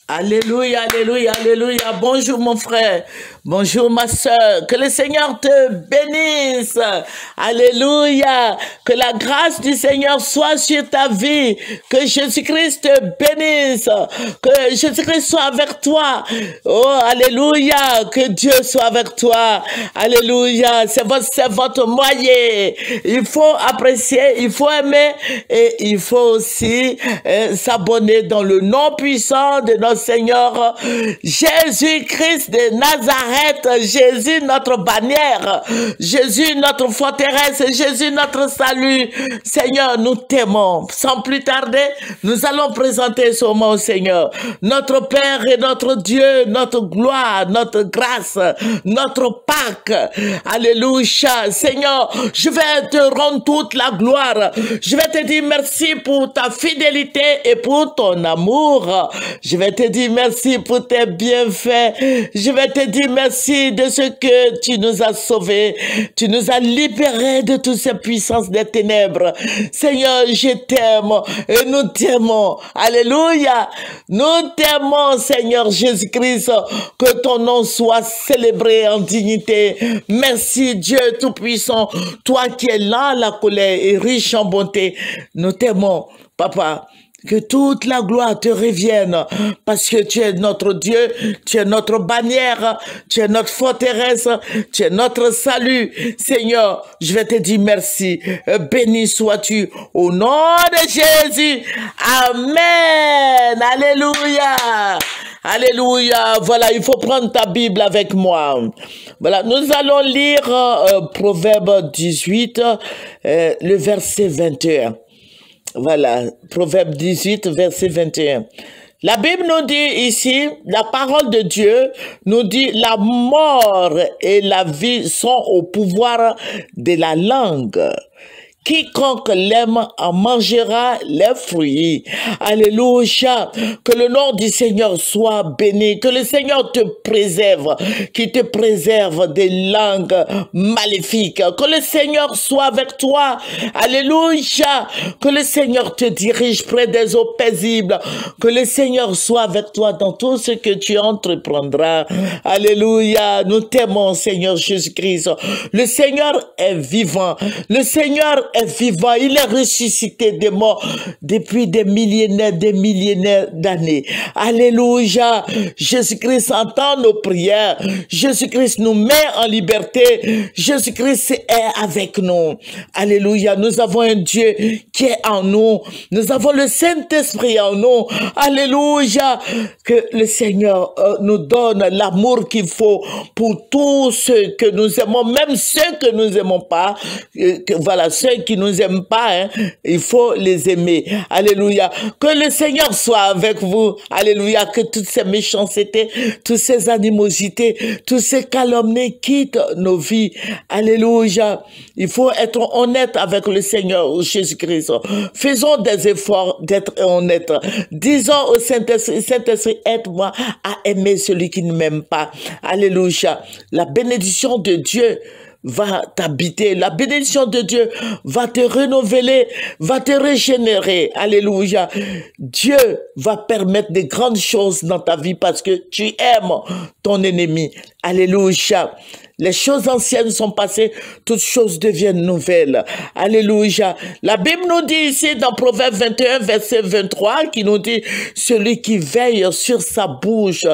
Alléluia, alléluia, alléluia. Bonjour mon frère, bonjour ma soeur. Que le Seigneur te bénisse. Alléluia. Que la grâce du Seigneur soit sur ta vie. Que Jésus-Christ te bénisse. Que Jésus-Christ soit avec toi. Oh, alléluia. Que Dieu soit avec toi. Alléluia. C'est votre moyen. Il faut apprécier, il faut aimer et il faut aussi s'abonner dans le nom puissant de notre Seigneur Jésus-Christ de Nazareth. Jésus notre bannière, Jésus notre forteresse, Jésus notre salut. Seigneur, nous t'aimons. Sans plus tarder, nous allons présenter ce mot au Seigneur. Notre Père et notre Dieu, notre gloire, notre grâce, notre Pâques. Alléluia. Seigneur, je vais te rendre toute la gloire. Je vais te dire merci pour ta fidélité et pour ton amour. Je vais te dire merci pour tes bienfaits. Je vais te dire merci de ce que tu nous as sauvés. Tu nous as libérés de toutes ces puissances des ténèbres. Seigneur, je t'aime et nous t'aimons. Alléluia. Nous t'aimons, Seigneur Jésus-Christ. Que ton nom soit célébré en dignité. Merci, Dieu Tout-Puissant. Toi qui es là, la colère et riche en bonté. Nous t'aimons, Papa. Que toute la gloire te revienne parce que tu es notre Dieu, tu es notre bannière, tu es notre forteresse, tu es notre salut. Seigneur, je vais te dire merci. Béni sois-tu au nom de Jésus. Amen. Alléluia. Alléluia. Voilà, il faut prendre ta Bible avec moi. Voilà, nous allons lire Proverbe 18, le verset 21. Voilà, Proverbe 18, verset 21. La Bible nous dit ici, la parole de Dieu nous dit, la mort et la vie sont au pouvoir de la langue. Quiconque l'aime en mangera les fruits. Alléluia. Que le nom du Seigneur soit béni. Que le Seigneur te préserve. Qu'il te préserve des langues maléfiques. Que le Seigneur soit avec toi. Alléluia. Que le Seigneur te dirige près des eaux paisibles. Que le Seigneur soit avec toi dans tout ce que tu entreprendras. Alléluia. Nous t'aimons, Seigneur Jésus-Christ. Le Seigneur est vivant. Le Seigneur est vivant, il est ressuscité des morts depuis des millénaires d'années. Alléluia. Jésus-Christ entend nos prières. Jésus-Christ nous met en liberté. Jésus-Christ est avec nous. Alléluia. Nous avons un Dieu qui est en nous. Nous avons le Saint-Esprit en nous. Alléluia. Que le Seigneur nous donne l'amour qu'il faut pour tous ceux que nous aimons, même ceux que nous n'aimons pas. Voilà, ceux qui nous aiment pas, hein, il faut les aimer. Alléluia. Que le Seigneur soit avec vous. Alléluia. Que toutes ces méchancetés, toutes ces animosités, toutes ces calomnies quittent nos vies. Alléluia. Il faut être honnête avec le Seigneur Jésus-Christ. Faisons des efforts d'être honnêtes. Disons au Saint-Esprit, Saint-Esprit, aide-moi à aimer celui qui ne m'aime pas. Alléluia. La bénédiction de Dieu va t'habiter. La bénédiction de Dieu va te renouveler, va te régénérer. Alléluia. Dieu va permettre de grandes choses dans ta vie parce que tu aimes ton ennemi. Alléluia. Les choses anciennes sont passées, toutes choses deviennent nouvelles. Alléluia. La Bible nous dit ici dans Proverbe 21, verset 23, qui nous dit, celui qui veille sur sa bouche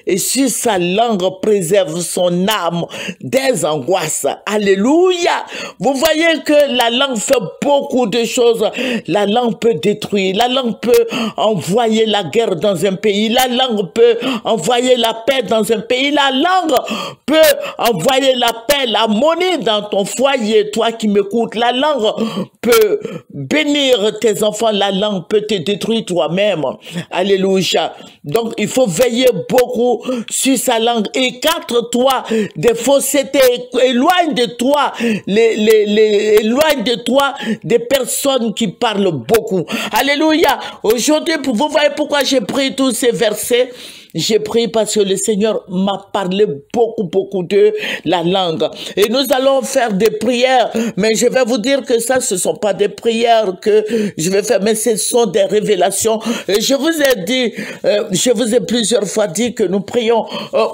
et sur sa langue préserve son âme des angoisses. Alléluia. Vous voyez que la langue fait beaucoup de choses. La langue peut détruire. La langue peut envoyer la guerre dans un pays. La langue peut envoyer la paix dans un pays. La langue peut envoyer la paix, l'harmonie dans ton foyer, toi qui m'écoutes. La langue peut bénir tes enfants, la langue peut te détruire toi-même. Alléluia. Donc, il faut veiller beaucoup sur sa langue. Écarte-toi des faussetés, éloigne de toi, éloigne de toi des personnes qui parlent beaucoup. Alléluia. Aujourd'hui, vous voyez pourquoi j'ai pris tous ces versets. J'ai prié parce que le Seigneur m'a parlé beaucoup de la langue. Et nous allons faire des prières, mais je vais vous dire que ça, ce sont pas des prières que je vais faire, mais ce sont des révélations. Et je vous ai dit, je vous ai plusieurs fois dit que nous prions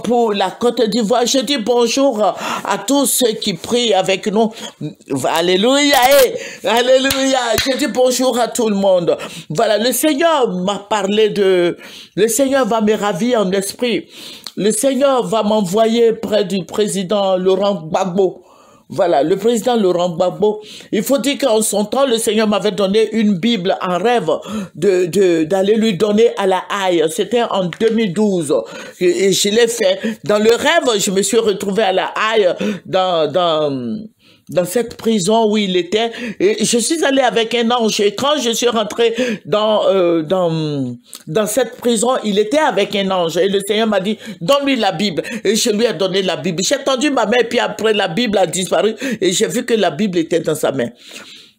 pour la Côte d'Ivoire. Je dis bonjour à tous ceux qui prient avec nous. Alléluia, alléluia. Je dis bonjour à tout le monde. Voilà, le Seigneur m'a parlé le Seigneur va me ravir en esprit. Le Seigneur va m'envoyer près du président Laurent Gbagbo. Voilà, le président Laurent Gbagbo. Il faut dire qu'en son temps, le Seigneur m'avait donné une Bible en rêve d'aller lui donner à la Haye. C'était en 2012. Et je l'ai fait. Dans le rêve, je me suis retrouvé à la Haye dans cette prison où il était, et je suis allé avec un ange, et quand je suis rentré dans cette prison, il était avec un ange, et le Seigneur m'a dit, donne-lui la Bible, et je lui ai donné la Bible. J'ai tendu ma main, puis après la Bible a disparu, et j'ai vu que la Bible était dans sa main.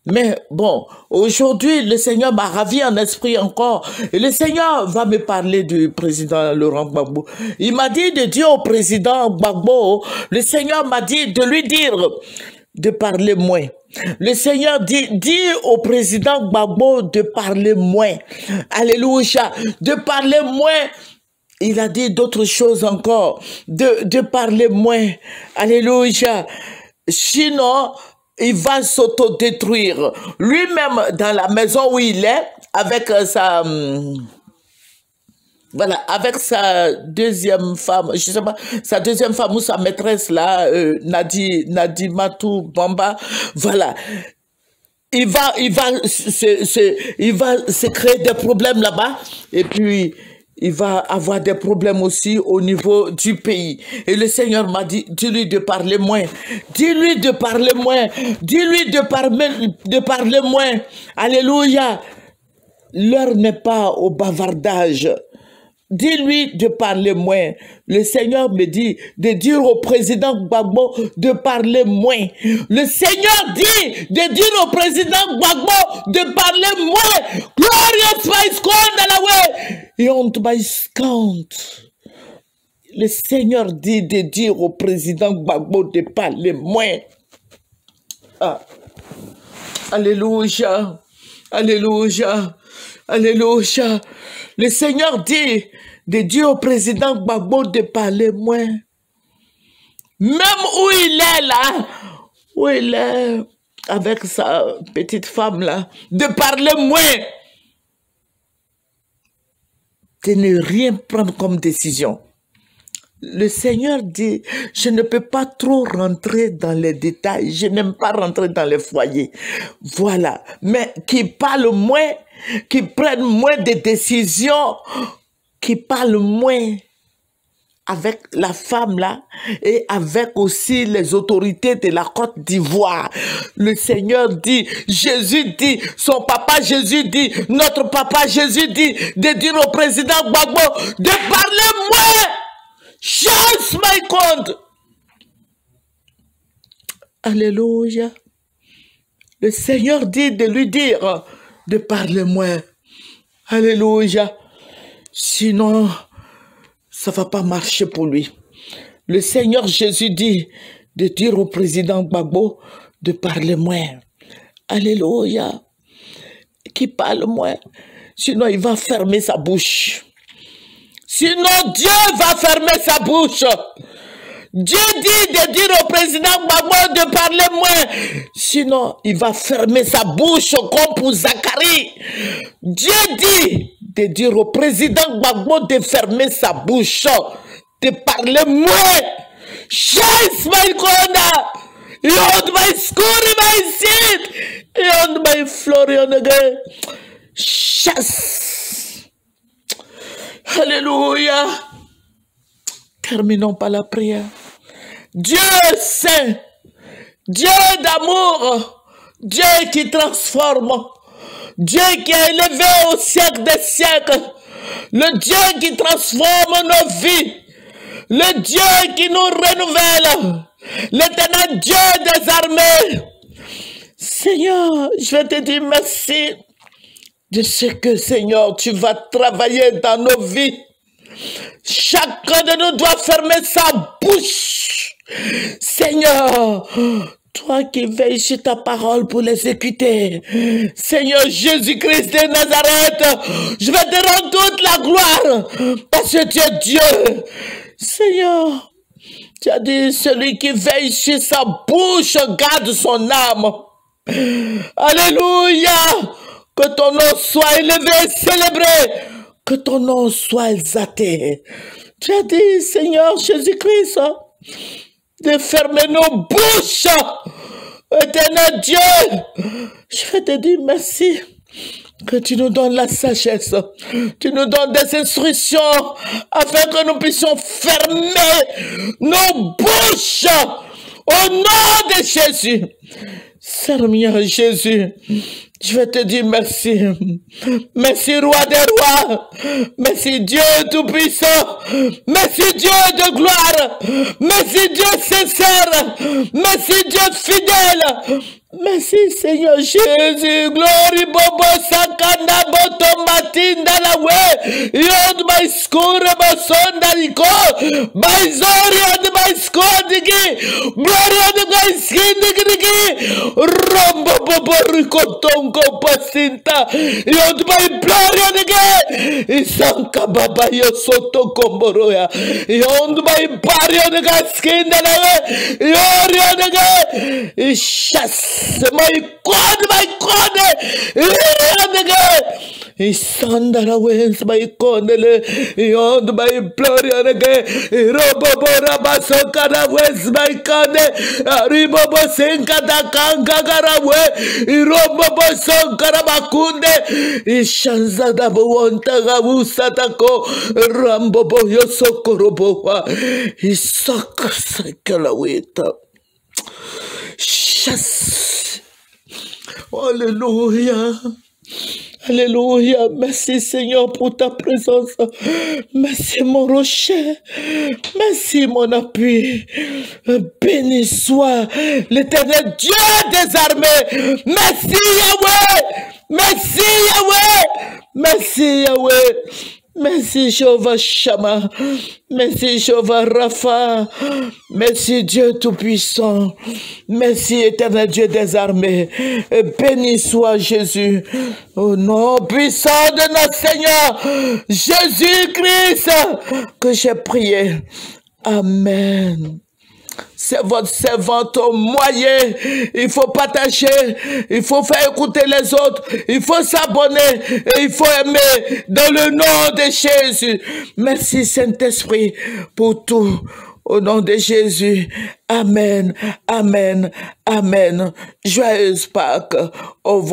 Mais bon, aujourd'hui, le Seigneur m'a ravi en esprit encore. Et le Seigneur va me parler du président Laurent Gbagbo. Il m'a dit de dire au président Gbagbo, le Seigneur m'a dit de lui dire de parler moins. Le Seigneur dit au président Gbagbo de parler moins. Alléluia. De parler moins. Il a dit d'autres choses encore. De parler moins. Alléluia. Sinon, il va s'autodétruire. Lui-même, dans la maison où il est, avec avec sa deuxième femme, je sais pas, sa deuxième femme ou sa maîtresse là, Nadimatou Bamba, voilà. Il va se créer des problèmes là-bas, et puis il va avoir des problèmes aussi au niveau du pays. Et le Seigneur m'a dit, dis-lui de parler moins. Dis-lui de parler moins. Dis-lui de parler moins. Alléluia. L'heure n'est pas au bavardage. Dis-lui de parler moins. Le Seigneur me dit de dire au président Gbagbo de parler moins. Le Seigneur dit de dire au président Gbagbo de parler moins. Glorious by Skondalawe. Yont by Skont. Le Seigneur dit de dire au président Gbagbo de parler moins. Ah. Alléluia. Alléluia. Alléluia. Le Seigneur dit de dire au président Gbagbo de parler moins. Même où il est là, où il est avec sa petite femme là, de parler moins. De ne rien prendre comme décision. Le Seigneur dit, je ne peux pas trop rentrer dans les détails, je n'aime pas rentrer dans les foyers. Voilà, mais qui parle moins, qui prennent moins de décisions, qui parlent moins avec la femme là et avec aussi les autorités de la Côte d'Ivoire. Le Seigneur dit, Jésus dit, son papa Jésus dit, notre papa Jésus dit, de dire au président Gbagbo de parler moins. Chasse my compte. Alléluia. Le Seigneur dit de lui dire de parler moins. Alléluia. Sinon, ça va pas marcher pour lui. Le Seigneur Jésus dit de dire au président Gbagbo de parler moins. Alléluia. Qui parle moins. Sinon, il va fermer sa bouche. Sinon, Dieu va fermer sa bouche. Dieu dit de dire au président Gbagbo de parler moins. Sinon, il va fermer sa bouche comme pour Zacharie. Dieu dit de dire au président Gbagbo de fermer sa bouche, de parler moins. Chasse my corner. Yond my score my seat. Yond my florian again. Chasse. Alléluia. Terminons par la prière. Dieu saint, Dieu d'amour, Dieu qui transforme, Dieu qui est élevé au siècle des siècles, le Dieu qui transforme nos vies, le Dieu qui nous renouvelle, l'éternel Dieu des armées. Seigneur, je vais te dire merci. Je sais que, Seigneur, tu vas travailler dans nos vies. Chacun de nous doit fermer sa bouche. Seigneur, toi qui veilles sur ta parole pour l'exécuter. Seigneur Jésus-Christ de Nazareth, je vais te rendre toute la gloire parce que tu es Dieu. Seigneur, tu as dit, celui qui veille sur sa bouche garde son âme. Alléluia. Que ton nom soit élevé, célébré. Que ton nom soit exalté. Tu as dit, Seigneur Jésus-Christ, de fermer nos bouches. Éternel Dieu, je vais te dire merci. Que tu nous donnes la sagesse. Tu nous donnes des instructions afin que nous puissions fermer nos bouches au nom de Jésus. Seigneur Jésus, je vais te dire merci. Merci, roi des rois. Merci, Dieu tout-puissant. Merci, Dieu de gloire. Merci, Dieu sincère. Merci, Dieu fidèle. Merci, Seigneur Jésus. Glory, bobo, sakanda, boto, matinda, la we. Yod, my school, my son, daliko. My zori, and my school, digi. Glory, and my skin, digi. Rombo, bobo, rikotongo, pasinta. Yod, my glory, digi. Isanka, baba, yo, soto, komboroya. Yod, my barrio, digi, skin, digi. Yod, digi. Ishas. My God, Isandara wins my condole, beyond my glory again. Robobora Basokara wins my conde, Ribobo Sinkata Kangagara way, Robobo Sonkara Bakunde, Ishanzada Buontaga Usatako, Rambobo Yosokoroboa, Isaka Sakalawita. Chasse. Alléluia. Alléluia. Merci Seigneur pour ta présence. Merci mon rocher. Merci mon appui. Béni soit l'Éternel Dieu des armées. Merci Yahweh. Merci Yahweh. Merci Yahweh. Merci Jéhovah Shammah, merci Jéhovah Rapha, merci Dieu Tout-Puissant, merci Éternel Dieu des armées, et béni soit Jésus, au nom puissant de notre Seigneur, Jésus-Christ, que j'ai prié. Amen. C'est votre servante au moyen. Il faut partager, il faut faire écouter les autres, il faut s'abonner et il faut aimer dans le nom de Jésus. Merci Saint-Esprit pour tout. Au nom de Jésus. Amen, amen, amen. Joyeuse Pâques. Au revoir.